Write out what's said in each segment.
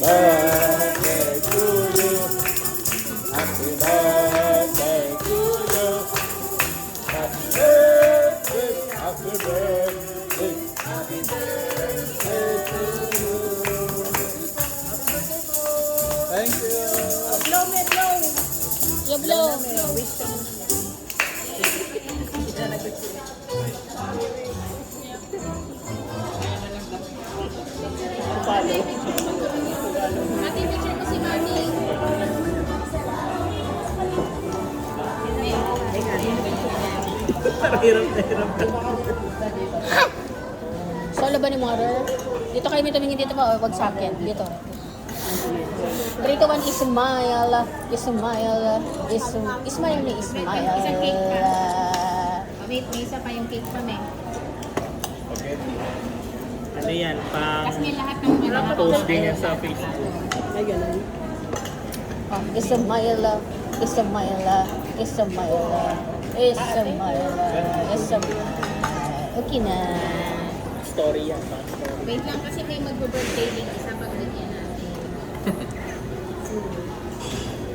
birthday to you. Happy birthday to you. Happy birthday, happy birthday, happy birthday to you. Thank you. Blow me, blow. You blow. Ate, picture mo si Mami. Solo ba ni Mother? Dito kayo may tumingin dito pa o wag sa akin. Dito. 3, 2, 1, ismile. Ismile. Ismile ni ismile. Isang cake pa. Wait, may isa pa yung cake pa, may. Ano yan? Kasi may lahat ng mga Post din yan sa Facebook. Oh, ismile. Ismile. Ismile. Ismile. Ismile. Okay na. Story yan. Wait lang kasi may mag-birthday din. Isa pag ganyan natin.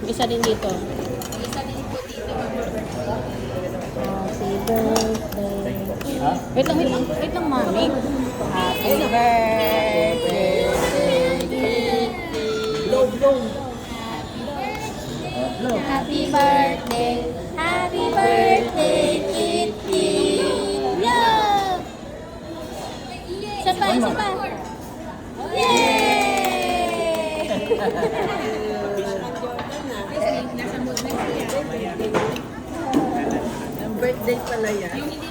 Isa din dito. Isa din po dito mag-birthday. Happy birthday. Wait lang, mami. Happy birthday. Blow, blow. Happy birthday. Happy birthday, Kitty. Yeah! Isa pa, isa pa. Yay! Nasa mood na siya. Ang birthday pala yan. Yung hindi